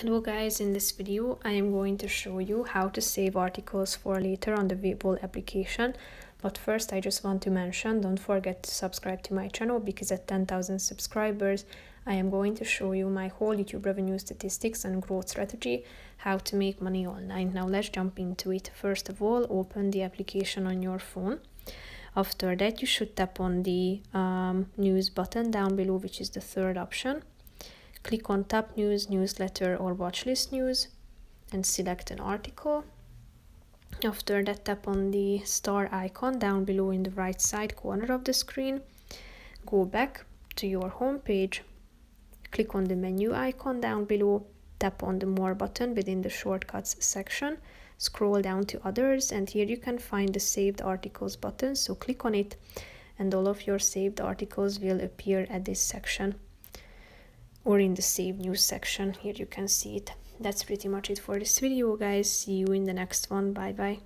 Hello guys, in this video I am going to show you how to save articles for later on the Webull application. But first I just want to mention, don't forget to subscribe to my channel, because at 10,000 subscribers I am going to show you my whole YouTube revenue statistics and growth strategy, how to make money online. Now let's jump into it. First of all, open the application on your phone. After that you should tap on the news button down below, which is the third option. Click on Top News, Newsletter or Watchlist News and select an article. After that, tap on the star icon down below in the right side corner of the screen. Go back to your home page. Click on the menu icon down below. Tap on the More button within the Shortcuts section. Scroll down to Others, and here you can find the Saved Articles button. So click on it and all of your saved articles will appear at this section, or in the Save News section. Here you can see it. That's pretty much it for this video, guys. See you in the next one. Bye bye.